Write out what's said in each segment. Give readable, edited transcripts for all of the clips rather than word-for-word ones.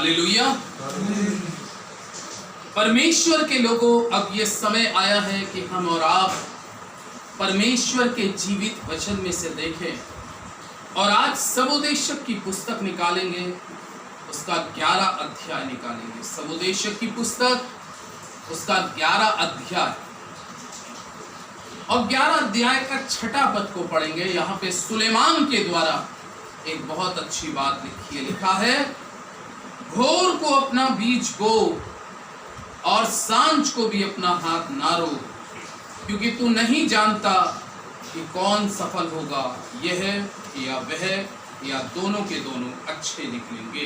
Hallelujah. परमेश्वर के लोगों, अब ये समय आया है कि हम और आप परमेश्वर के जीवित वचन में से देखें। और आज सबोदेशक की पुस्तक निकालेंगे, उसका 11 अध्याय निकालेंगे। सबोदेशक की पुस्तक, उसका 11 अध्याय और 11 अध्याय का 6 पद को पढ़ेंगे। यहाँ पे सुलेमान के द्वारा एक बहुत अच्छी बात लिखी है। लिखा है, भोर को अपना बीज बो और सांझ को भी अपना हाथ ना रो, क्योंकि तू नहीं जानता कि कौन सफल होगा, यह या वह या दोनों के दोनों अच्छे निकलेंगे।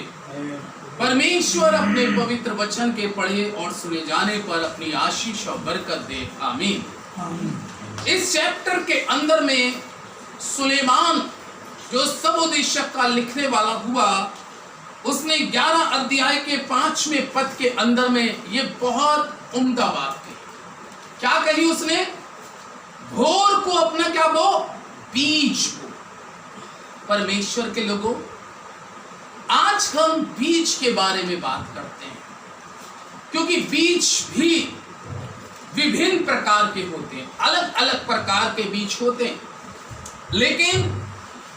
परमेश्वर अपने पवित्र वचन के पढ़े और सुने जाने पर अपनी आशीष और बरकत दे। आमीन। इस चैप्टर के अंदर में सुलेमान जो सबोदेशक का लिखने वाला हुआ, उसने 11 अध्याय के 5वें पद के अंदर में ये बहुत उम्दा बात कही। क्या कही उसने? भोर को अपना क्या बो? बीज बो। परमेश्वर के लोगों, आज हम बीज के बारे में बात करते हैं, क्योंकि बीज भी विभिन्न प्रकार के होते हैं, अलग अलग प्रकार के बीज होते हैं। लेकिन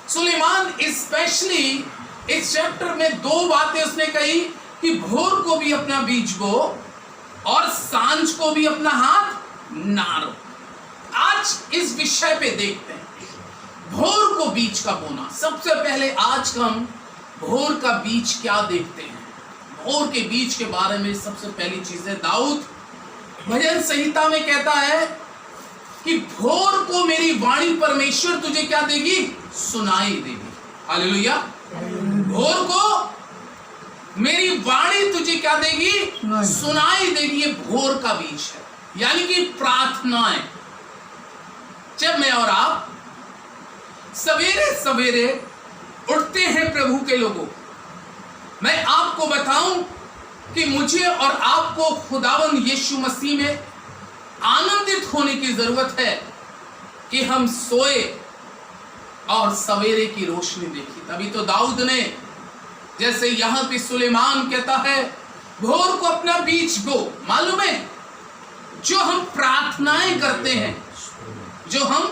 सुलेमान स्पेशली इस चैप्टर में 2 बातें उसने कही कि भोर को भी अपना बीज बो और सांझ को भी अपना हाथ ना रो। आज इस विषय पे देखते हैं, भोर को बीज का बोना। सबसे पहले आज हम भोर का बीज क्या देखते हैं। भोर के बीज के बारे में सबसे पहली चीज है, दाऊद भजन संहिता में कहता है कि भोर को मेरी वाणी परमेश्वर तुझे क्या देगी? सुनाई देगी। हालेलुया। भोर को मेरी वाणी तुझे क्या देगी? सुनाई देगी। ये भोर का बीज है, यानी कि प्रार्थनाएं। जब मैं और आप सवेरे सवेरे उठते हैं प्रभु के लोगों, मैं आपको बताऊं कि मुझे और आपको खुदावंद यीशु मसीह में आनंदित होने की जरूरत है कि हम सोए और सवेरे की रोशनी देखी। तभी तो दाऊद ने, जैसे यहां पे सुलेमान कहता है, भोर को अपना बीज बो। मालूम है, जो हम प्रार्थनाएं करते हैं, जो हम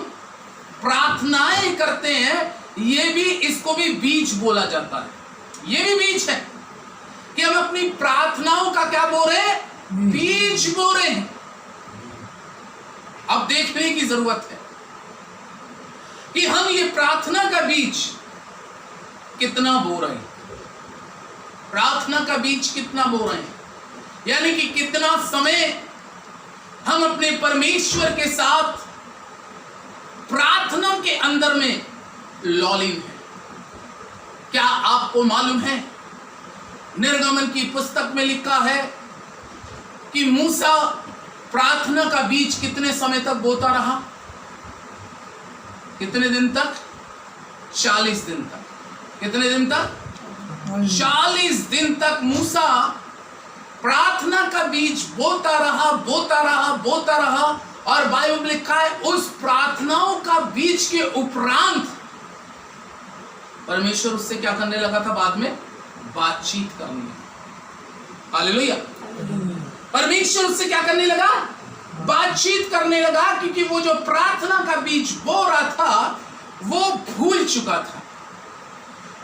प्रार्थनाएं करते हैं, ये भी, इसको भी बीज बोला जाता है। ये भी बीज है कि हम अपनी प्रार्थनाओं का क्या बो रहे हैं? बीज बो रहे हैं। अब देखने की जरूरत है कि हम ये प्रार्थना का बीज कितना बो रहे हैं। प्रार्थना का बीज कितना बो रहे हैं, यानी कि कितना समय हम अपने परमेश्वर के साथ प्रार्थना के अंदर में लॉलिन है। क्या आपको मालूम है, निर्गमन की पुस्तक में लिखा है कि मूसा प्रार्थना का बीज कितने समय तक बोता रहा? कितने दिन तक? 40 दिन तक। कितने दिन तक? 40 दिन तक मूसा प्रार्थना का बीज बोता रहा, बोता रहा, बोता रहा। और बाइबल में लिखा है, उस प्रार्थनाओं का बीज के उपरांत परमेश्वर उससे क्या करने लगा था? बाद में बातचीत करनी। हालेलुया। परमेश्वर उससे क्या करने लगा? बातचीत करने लगा, क्योंकि वो जो प्रार्थना का बीज बो रहा था, वो भूल चुका था।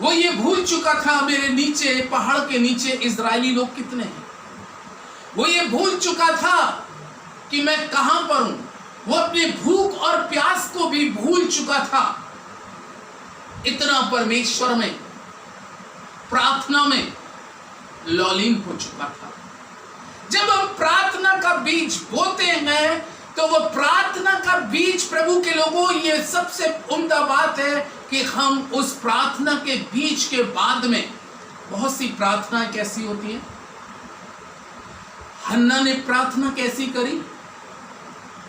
वो ये भूल चुका था, मेरे नीचे, पहाड़ के नीचे इजरायली लोग कितने हैं। वो ये भूल चुका था कि मैं कहां पर हूं। वो अपने भूख और प्यास को भी भूल चुका था। इतना परमेश्वर में, प्रार्थना में लॉलिन हो चुका था। जब हम प्रार्थना का बीज बोते हैं, तो वो प्रार्थना का बीज, प्रभु के लोगों, ये सबसे उम्दा बात है कि हम उस प्रार्थना के बीज के बाद में, बहुत सी प्रार्थनाएं कैसी होती हैं। हन्ना ने प्रार्थना कैसी करी?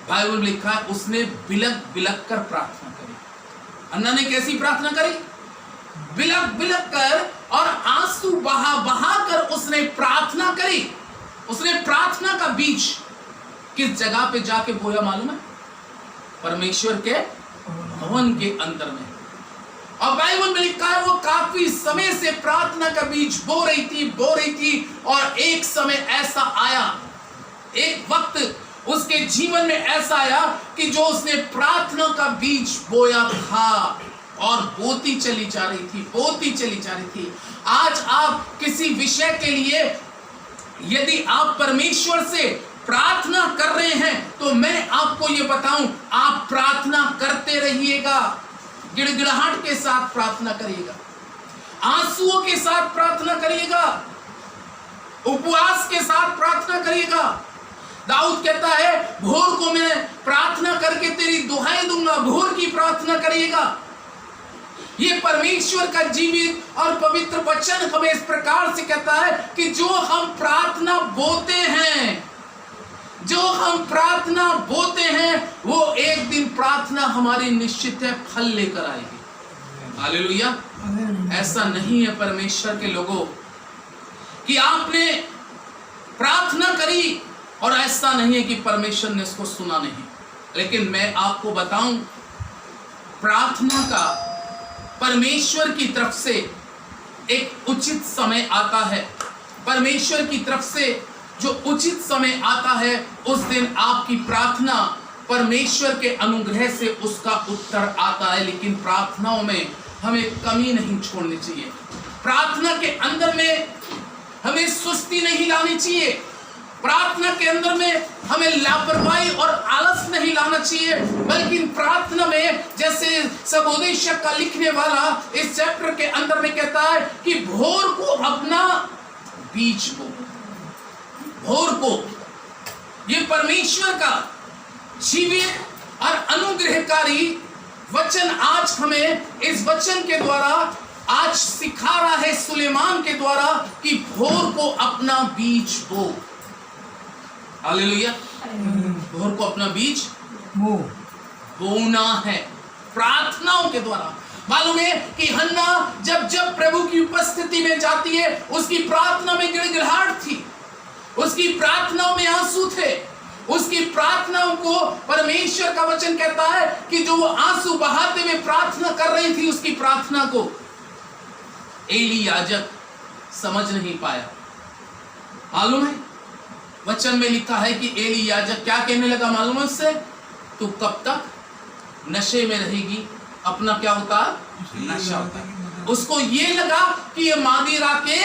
बाइबल में लिखा है, उसने बिलक बिलक कर प्रार्थना करी। हन्ना ने कैसी प्रार्थना करी? बिलक बिलक कर और आंसू बहा बहा कर उसने प्रार्थना करी। उसने प्रार्थना का बीज किस जगह पे जाके बोया मालूम है? परमेश्वर के भवन के अंदर में। और बाइबल में लिखा है वो काफी समय से प्रार्थना का बीज बो रही थी और एक समय ऐसा आया, एक वक्त उसके जीवन में ऐसा आया कि जो उसने प्रार्थना का बीज बोया था और बोती चली जा रही थी। आज आप किसी विषय के लिए यदि आप परमेश्वर से प्रार्थना कर रहे हैं तो मैं आपको ये बताऊं, आप प्रार्थना करते रहिएगा, गिड़गिड़ाहट के साथ प्रार्थना करिएगा, आंसुओं के साथ प्रार्थना करिएगा, उपवास के साथ प्रार्थना करिएगा। दाऊद कहता है भोर को मैं प्रार्थना करके तेरी दुहाई दूंगा, भोर की प्रार्थना करिएगा। ये परमेश्वर का जीवित और पवित्र वचन हमें इस प्रकार से कहता है कि जो हम प्रार्थना बोते हैं वो एक दिन प्रार्थना हमारी निश्चित है फल लेकर आएगी। हालेलुया। ऐसा नहीं है परमेश्वर के लोगों कि आपने प्रार्थना करी और ऐसा नहीं है कि परमेश्वर ने इसको सुना नहीं, लेकिन मैं आपको बताऊं प्रार्थना का परमेश्वर की तरफ से एक उचित समय आता है। परमेश्वर की तरफ से जो उचित समय आता है उस दिन आपकी प्रार्थना परमेश्वर के अनुग्रह से उसका उत्तर आता है। लेकिन प्रार्थनाओं में हमें कमी नहीं छोड़नी चाहिए, प्रार्थना के अंदर में हमें सुस्ती नहीं लानी चाहिए, प्रार्थना के अंदर में हमें लापरवाही और आलस नहीं लाना चाहिए, बल्कि प्रार्थना में जैसे सबोदेशक का लिखने वाला इस चैप्टर के अंदर में कहता है कि भोर को अपना बीज बो। भोर को ये परमेश्वर का जीवित और अनुग्रहकारी वचन आज हमें इस वचन के द्वारा आज सिखा रहा है सुलेमान के द्वारा कि भोर को अपना बीज बो। हालेलुया। भोर को अपना बीज बोना है प्रार्थनाओं के द्वारा। मालूम है कि हन्ना जब जब प्रभु की उपस्थिति में जाती है उसकी प्रार्थना में गिड़गिड़ाहट थी, उसकी प्रार्थनाओं में आंसू थे, उसकी प्रार्थनाओं को परमेश्वर का वचन कहता है कि जो वो आंसू बहाते हुए प्रार्थना कर रही थी उसकी प्रार्थना को एली याजक समझ नहीं पाया। मालूम है वचन में लिखा है कि एली याजक क्या कहने लगा मालूम है उससे, तू कब तक नशे में रहेगी, अपना क्या होता नशा होता है। उसको ये लगा कि ये मादिरा के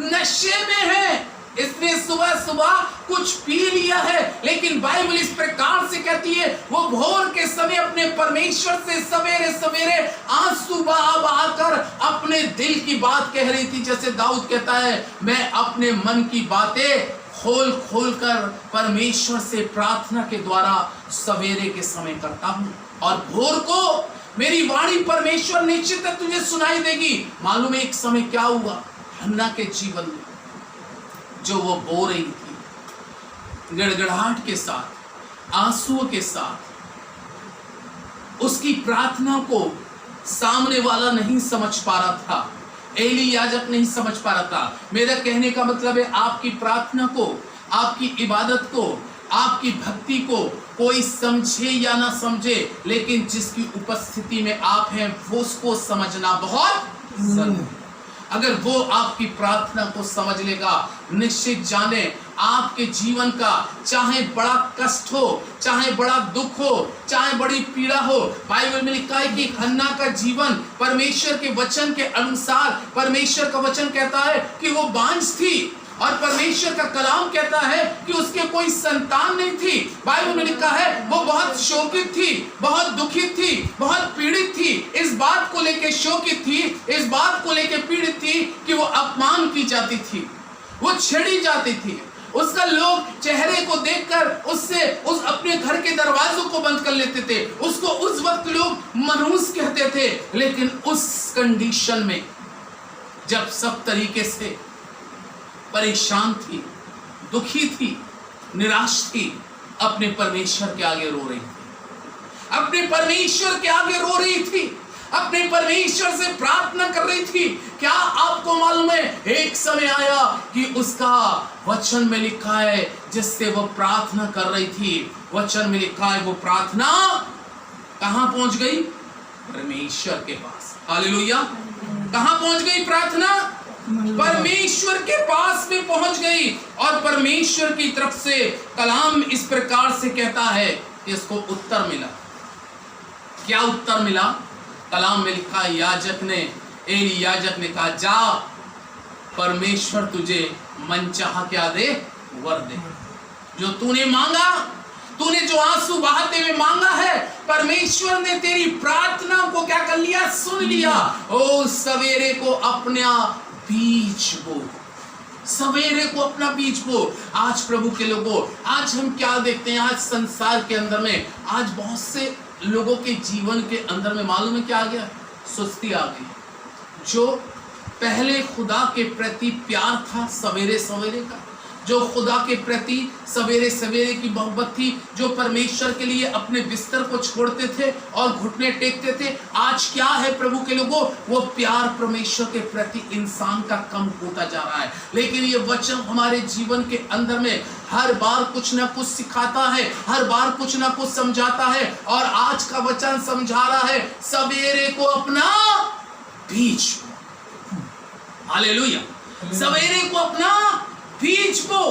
नशे में है, इसने सुबह सुबह कुछ पी लिया है। लेकिन बाइबल इस प्रकार से कहती है वो भोर के समय अपने परमेश्वर से सवेरे सवेरे आंसू बहा कर अपने दिल की बात कह रही थी। जैसे दाऊद कहता है मैं अपने मन की बातें खोल खोल कर परमेश्वर से प्रार्थना के द्वारा सवेरे के समय करता हूँ और भोर को मेरी वाणी परमेश्वर निश्चित है तुझे सुनाई देगी। मालूम है एक समय क्या हुआ हन्ना के जीवन में, जो वो बो रही थी गड़गड़ाहट के साथ, आंसुओं के साथ, उसकी प्रार्थना को सामने वाला नहीं समझ पा रहा था, एली याजक नहीं समझ पा रहा था। मेरा कहने का मतलब है आपकी प्रार्थना को, आपकी इबादत को, आपकी भक्ति को कोई समझे या ना समझे, लेकिन जिसकी उपस्थिति में आप हैं वो उसको समझना बहुत जरूरी। अगर वो आपकी प्रार्थना को समझ लेगा, निश्चित जाने आपके जीवन का चाहे बड़ा कष्ट हो, चाहे बड़ा दुख हो, चाहे बड़ी पीड़ा हो। बाइबल में लिखा है कि हन्ना का जीवन परमेश्वर के वचन के अनुसार, परमेश्वर का वचन कहता है कि वो बांझ थी और परमेश्वर का कलाम कहता है कि उसके कोई संतान नहीं थी। बाइबल में लिखा है वो बहुत शोकित थी, बहुत दुखित थी, बहुत पीड़ित थी। इस बात को लेकर शोकित थी, इस बात को लेकर पीड़ित थी कि वो अपमान की जाती थी, वो छेड़ी जाती थी। उसका लोग चेहरे को देखकर उससे उस अपने घर के दरवाजों को बंद कर लेते थे। उसको उस वक्त लोग मनहूस कहते थे। लेकिन उस कंडीशन में जब सब तरीके से परेशान थी, दुखी थी, निराश थी, अपने परमेश्वर के आगे रो रही थी, अपने परमेश्वर के आगे रो रही थी, अपने परमेश्वर से प्रार्थना कर रही थी। क्या आपको मालूम है एक समय आया कि उसका वचन में लिखा है जिससे वो प्रार्थना कर रही थी, वचन में लिखा है वो प्रार्थना कहां पहुंच गई? परमेश्वर के पास। हालेलुया। कहां पहुंच गई प्रार्थना? परमेश्वर के पास में पहुंच गई। और परमेश्वर की तरफ से कलाम इस प्रकार से कहता है कि इसको उत्तर मिला। क्या उत्तर मिला? कलाम में लिखा, याजक ने, एली याजक ने कहा, जा परमेश्वर तुझे मनचाहा क्या दे? वर दे। जो तूने मांगा, तूने जो आंसू बहाते हुए मांगा है, परमेश्वर ने तेरी प्रार्थना को क्या कर लिया? सुन लिया। ओ सवेरे को अपना बीज बो, सवेरे को अपना बीज बो। आज प्रभु के लोगों, आज हम क्या देखते हैं? आज संसार के अंदर में, आज बहुत से लोगों के जीवन के अंदर में मालूम है क्या आ गया? सुस्ती आ गई। जो पहले खुदा के प्रति प्यार था सवेरे सवेरे का, जो खुदा के प्रति सवेरे सवेरे की मोहब्बत थी, जो परमेश्वर के लिए अपने बिस्तर को छोड़ते थे और घुटने टेकते थे, आज क्या है प्रभु के लोगों? वो प्यार परमेश्वर के प्रति इंसान का कम होता जा रहा है। लेकिन ये वचन हमारे जीवन के अंदर में हर बार कुछ ना कुछ सिखाता है, हर बार कुछ ना कुछ समझाता है। और आज का वचन समझा रहा है, सवेरे को अपना बीज, हालेलुया, सवेरे को अपना बीज बो।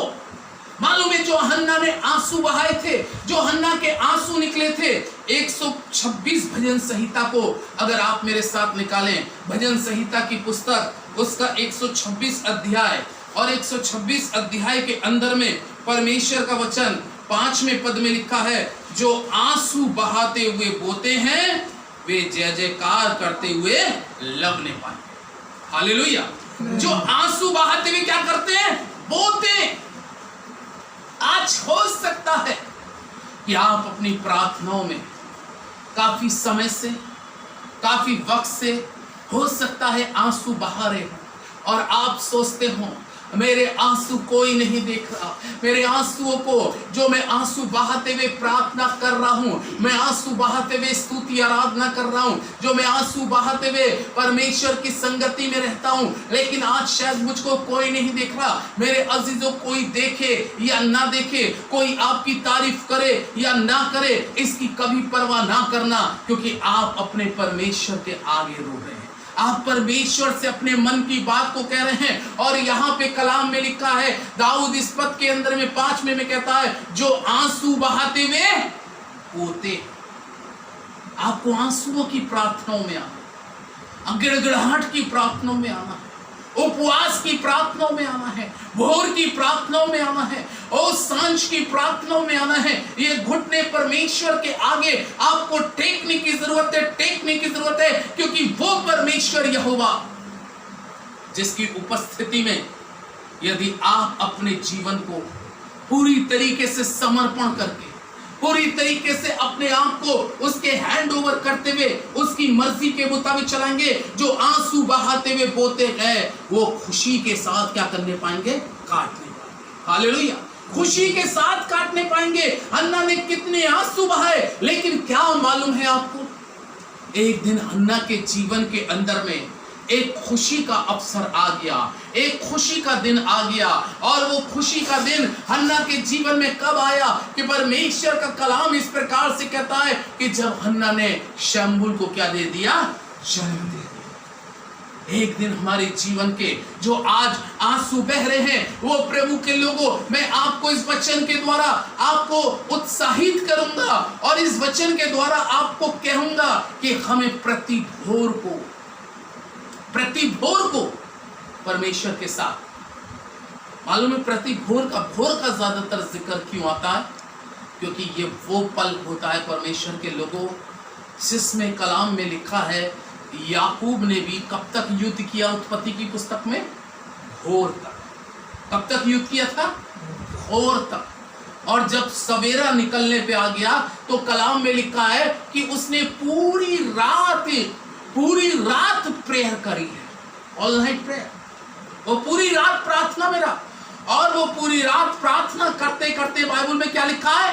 मालूम है, जो हन्ना ने आंसू बहाए थे, जो हन्ना के आंसू निकले थे, 126 भजन संहिता को अगर आप मेरे साथ निकालें, भजन संहिता की पुस्तक, उसका 126 अध्याय, और 126 अध्याय के अंदर में परमेश्वर का वचन 5वें पद में लिखा है, जो आंसू बहाते हुए बोते हैं वे जय जयकार करते हुए लगने पाए। हालेलुया। जो आंसू बहाते हुए क्या करते हैं? बोते। आज हो सकता है कि आप अपनी प्रार्थनाओं में काफी समय से, काफी वक्त से हो सकता है आंसू बहा रहे हो, और आप सोचते हो मेरे आंसू कोई नहीं देख रहा, मेरे आंसुओं को, जो मैं आंसू बहाते हुए प्रार्थना कर रहा हूं, मैं आंसू बहाते हुए स्तुति आराधना कर रहा हूं, जो मैं आंसू बहाते हुए परमेश्वर की संगति में रहता हूं, लेकिन आज शायद मुझको कोई नहीं देख रहा। मेरे अजीजों, कोई देखे या ना देखे, कोई आपकी तारीफ करे या ना करे, इसकी कभी परवाह ना करना, क्योंकि आप अपने परमेश्वर के आगे रो रहे हैं। आप परमेश्वर से अपने मन की बात को कह रहे हैं। और यहाँ पे कलाम में लिखा है, दाऊद इस पद के अंदर में 5वें में कहता है, जो आंसू बहाते हुए बोते। आपको आंसुओं की प्रार्थनाओं में आना, गिड़गिड़ाहट की प्रार्थनाओं में आना, उपवास की प्रार्थनाओं में आना है, भोर की प्रार्थनाओं में आना है, और सांझ की प्रार्थनाओं में आना है। ये घुटने परमेश्वर के आगे आपको टेकने की जरूरत है, टेकने की जरूरत है, क्योंकि वो परमेश्वर यहोवा जिसकी उपस्थिति में यदि आप अपने जीवन को पूरी तरीके से समर्पण करके, पूरी तरीके से अपने आप को उसके हैंड ओवर करते हुए उसकी मर्जी के मुताबिक चलाएंगे, जो आंसू बहाते हुए बोते हैं वो खुशी के साथ क्या करने पाएंगे? काटने पाएंगे। हालेलुया। खुशी के साथ काटने पाएंगे। हन्ना ने कितने आंसू बहाए, लेकिन क्या मालूम है आपको, एक दिन हन्ना के जीवन के अंदर में एक खुशी का अवसर आ गया, एक खुशी का दिन आ गया। और वो खुशी का दिन हन्ना के जीवन में कब आया? कि परमेश्वर का कलाम इस प्रकार से कहता है कि जब हन्ना ने शमूएल को क्या दे दिया? जन्म दे दिया। एक दिन हमारे जीवन के जो आज आंसू बह रहे हैं, वो प्रभु के लोगों, मैं आपको इस वचन के द्वारा आपको उत्साहित करूंगा, और इस वचन के द्वारा आपको कहूंगा कि हमें प्रति भोर को परमेश्वर के साथ, मालूम है प्रति भोर का ज्यादातर जिक्र क्यों आता है? क्योंकि ये वो पल होता है परमेश्वर के लोगों जिसमें कलाम में लिखा है, याकूब ने भी कब तक युद्ध किया? उत्पत्ति की पुस्तक में भोर तक। कब तक युद्ध किया था? भोर तक। और जब सवेरा निकलने पे आ गया तो कलाम में लिखा है कि उसने पूरी रात प्रेयर करी है, ऑल नाइट प्रेयर। वो पूरी रात प्रार्थना में रहा, और वो पूरी रात प्रार्थना करते करते बाइबल में क्या लिखा है?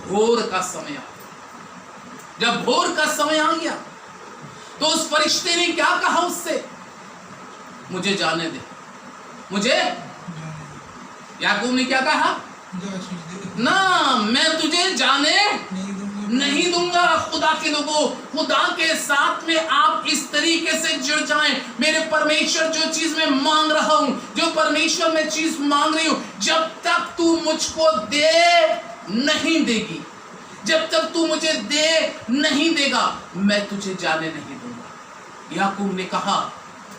भोर का समय आ गया। जब भोर का समय आ गया तो उस फरिश्ते ने क्या कहा उससे? मुझे जाने दे, मुझे। याकूब ने क्या कहा? ना, मैं तुझे जाने नहीं दूंगा। खुदा के लोगों, खुदा के साथ में आप इस तरीके से जुड़ जाएं, मेरे परमेश्वर जो चीज मैं मांग रहा हूं, जो परमेश्वर मैं चीज मांग रही हूं, जब तक तू मुझको दे नहीं देगी, जब तक तू मुझे दे नहीं देगा, मैं तुझे जाने नहीं दूंगा। याकूब ने कहा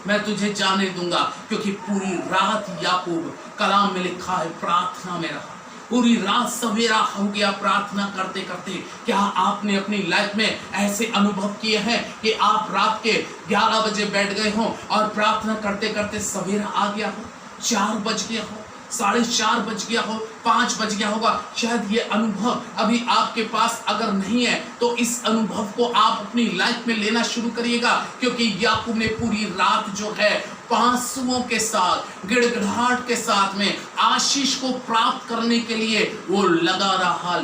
मैं तुझे जाने दूंगा, क्योंकि पूरी रात याकूब, कलाम में लिखा है, प्रार्थना में रहा। पूरी रात सवेरा हो गया प्रार्थना करते करते। क्या आपने अपनी लाइफ में ऐसे अनुभव किए हैं कि आप रात के 11 बजे बैठ गए हो और प्रार्थना करते करते सवेरा आ गया हो, 4 बज गया हो, 4:30 बज गया हो, 5 बज गया होगा। शायद ये अनुभव अभी आपके पास अगर नहीं है तो इस अनुभव को आप अपनी लाइफ में लेना शुरू करिएगा, क्योंकि याकूब ने पूरी रात जो है पांसुओं के साथ, गिड़गिड़ाहट के साथ में आशीष को प्राप्त करने के लिए वो लगा रहा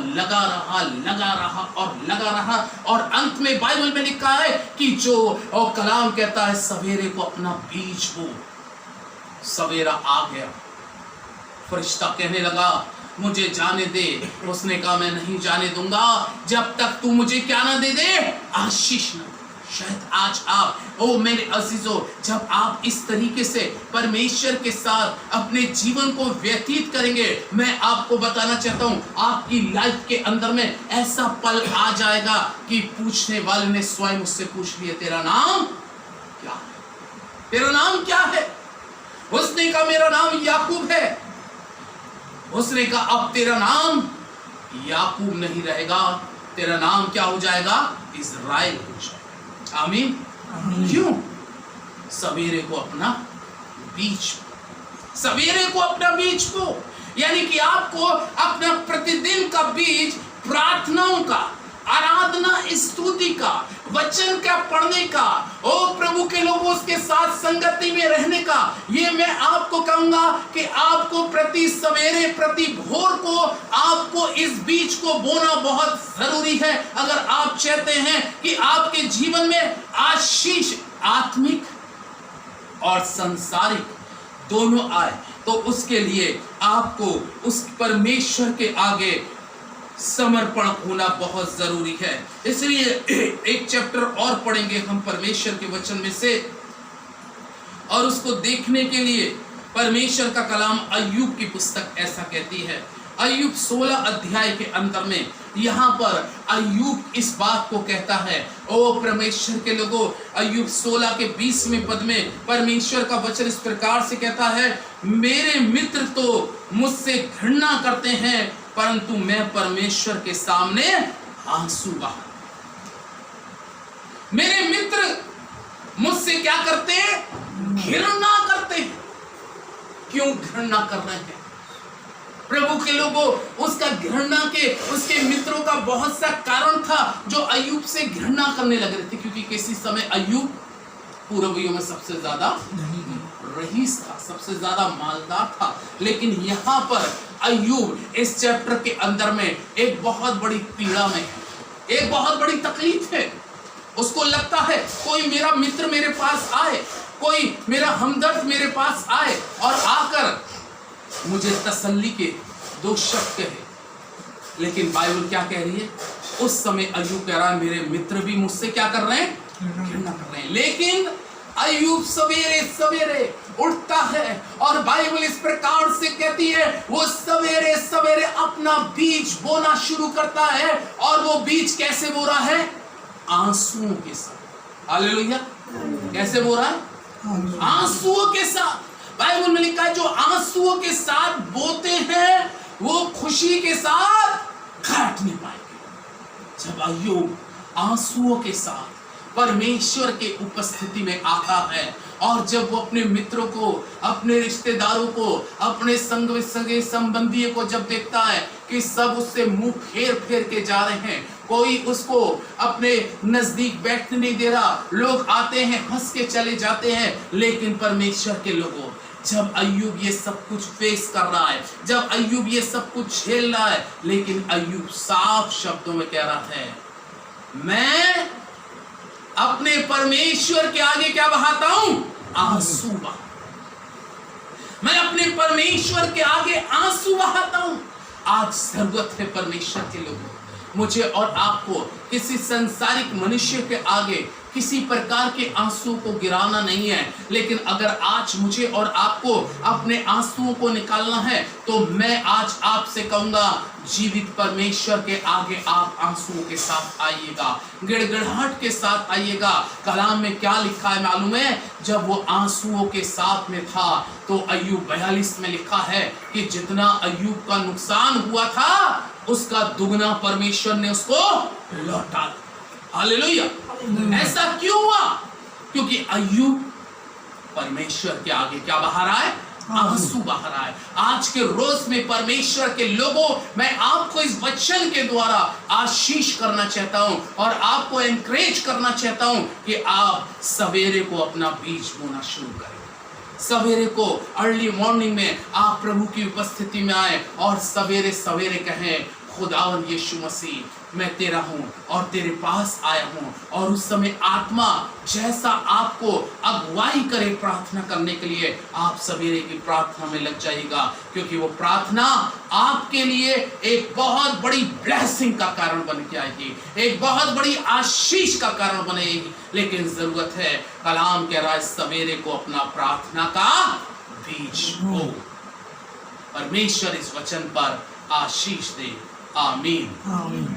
और अंत में बाइबल में लिखा है कि जो और कलाम कहता है सवेरे को अपना बीज बो। सवेरा आ गया, फरिश्ता कहने लगा मुझे जाने दे। उसने कहा मैं नहीं जाने दूंगा जब तक तू मुझे क्या ना दे दे, आशीष ना। शायद आज आप, ओ मेरे अजीजों, जब आप इस तरीके से परमेश्वर के साथ अपने जीवन को व्यतीत करेंगे, मैं आपको बताना चाहता हूं आपकी लाइफ के अंदर में ऐसा पल आ जाएगा कि पूछने वाले ने स्वयं मुझसे पूछ लिया तेरा नाम क्या है, तेरा नाम क्या है। उसने कहा मेरा नाम याकूब है। उसने कहा अब तेरा नाम याकूब नहीं रहेगा, तेरा नाम क्या हो जाएगा, इज़राइल हो जाएगा। आमीन। क्यों? सवेरे को अपना बीज, सवेरे को अपना बीज को, यानी कि आपको अपना प्रतिदिन का बीज प्रार्थनाओं का, आराधना, स्तुति का, वचन का पढ़ने का, ओ प्रभु के लोगों उसके साथ संगति में रहने का, ये मैं आपको कहूंगा कि आपको प्रति सवेरे, प्रति भोर को आपको इस बीज को बोना बहुत जरूरी है। अगर आप चाहते हैं कि आपके जीवन में आशीष आत्मिक और सांसारिक दोनों आए, तो उसके लिए आपको उस परमेश्वर के आगे समर्पण होना बहुत जरूरी है। इसलिए एक चैप्टर और पढ़ेंगे हम परमेश्वर के वचन में से, और उसको देखने के लिए परमेश्वर का कलाम अय्यूब की पुस्तक ऐसा कहती है। अय्यूब 16 अध्याय के अंदर में यहाँ पर अय्यूब इस बात को कहता है, ओ परमेश्वर के लोगों, अय्यूब 16 के 20वें पद में परमेश्वर का वचन इस प्रकार से कहता है, मेरे मित्र तो मुझसे घृणा करते हैं, परंतु मैं परमेश्वर के सामने आंसू बहा। मेरे मित्र मुझसे क्या करते हैं, घृणा करते हैं। क्यों घृणा कर रहे हैं प्रभु के लोगों? उसका घृणा के, उसके मित्रों का बहुत सा कारण था जो अय्यूब से घृणा करने लग रहे थे, क्योंकि किसी समय अय्यूब पूर्वियों में सबसे ज्यादा रईस था, सबसे ज्यादा मालदार था। लेकिन यहाँ पर अय्यूब इस चैप्टर के अंदर में एक बहुत बड़ी पीड़ा में है, एक बहुत बड़ी तकलीफ है। उसको लगता है कोई मेरा मित्र मेरे पास आए, कोई मेरा हमदर्द मेरे पास आए और आकर मुझे तसल्ली के 2 शब्द कहे। लेकिन बाइबल क्या कह रही है? उस समय अय्यूब कह रहा है मेरे मित्र भी मुझसे क्या कर रहे हैं, घृणा कर रहे हैं। लेकिन अय्यूब सवेरे सवेरे उठता है और बाइबल इस प्रकार से कहती है, वो सवेरे सवेरे अपना बीज बोना शुरू करता है। और वो बीज कैसे बो रहा है? आंसुओं के साथ। हालेलुया। कैसे बो रहा है? आंसुओं के साथ। बाइबल में लिखा है जो आंसुओं के साथ बोते हैं वो खुशी के साथ काट नहीं पाएंगे। जब अय्यूब आंसुओं के साथ परमेश्वर के उपस्थिति में आता है और जब वो अपने मित्रों को, अपने रिश्तेदारों को, अपने सगे संबंधियों को जब देखता है कि सब उससे मुंह फेर फेर के जा रहे हैं, कोई उसको अपने नजदीक बैठने नहीं दे रहा, लोग आते हैं हंस के चले जाते हैं। लेकिन परमेश्वर के लोगों, जब अय्यूब ये सब कुछ फेस कर रहा है, जब अय्यूब ये सब कुछ झेल रहा है, लेकिन अय्यूब साफ शब्दों में कह रहा है, मैं अपने परमेश्वर के आगे क्या बहाता हूं? आंसू बहा। मैं अपने परमेश्वर के आगे आंसू बहाता हूं। आज जरूरत है परमेश्वर के लोगों, मुझे और आपको किसी संसारिक मनुष्य के आगे किसी प्रकार के आंसू को गिराना नहीं है, लेकिन अगर आज मुझे और आपको अपने आंसुओं को निकालना है तो मैं आज आपसे कहूंगा, जीवित परमेश्वर के आगे आप आंसुओं के साथ आइएगा, गिड़गिड़ाहट के साथ आइएगा। कलाम में क्या लिखा है मालूम है? जब वो आंसुओं के साथ में था तो अय्यूब 42 में लिखा है कि जितना अय्यूब का नुकसान हुआ था उसका दुगना परमेश्वर ने उसको लौटा दिया। हालेलुया। ऐसा क्यों हुआ? क्योंकि अय्यूब परमेश्वर के आगे क्या बहा रहा है? आंसू बहा रहा है। आज के रोज में परमेश्वर के लोगों, मैं आपको इस वचन के द्वारा आशीष करना चाहता हूं और आपको एनकरेज करना चाहता हूं कि आप सवेरे को अपना बीज बोना शुरू करें। सवेरे को अर्ली मॉर्निंग में आप प्रभु की उपस्थिति में आए और सवेरे सवेरे कहें, खुदावन यीशु मसीह, मैं तेरा हूं और तेरे पास आया हूं। और उस समय आत्मा जैसा आपको अगुवाई करे प्रार्थना करने के लिए, आप सवेरे की प्रार्थना में लग जाइएगा, क्योंकि वो प्रार्थना आपके लिए एक बहुत बड़ी ब्लेसिंग का कारण बन के आएगी, एक बहुत बड़ी आशीष का कारण बनेगी। लेकिन जरूरत है, कलाम कह रहा है, सवेरे को अपना प्रार्थना का बीज बो। परमेश्वर इस वचन पर आशीष दे। आमीन।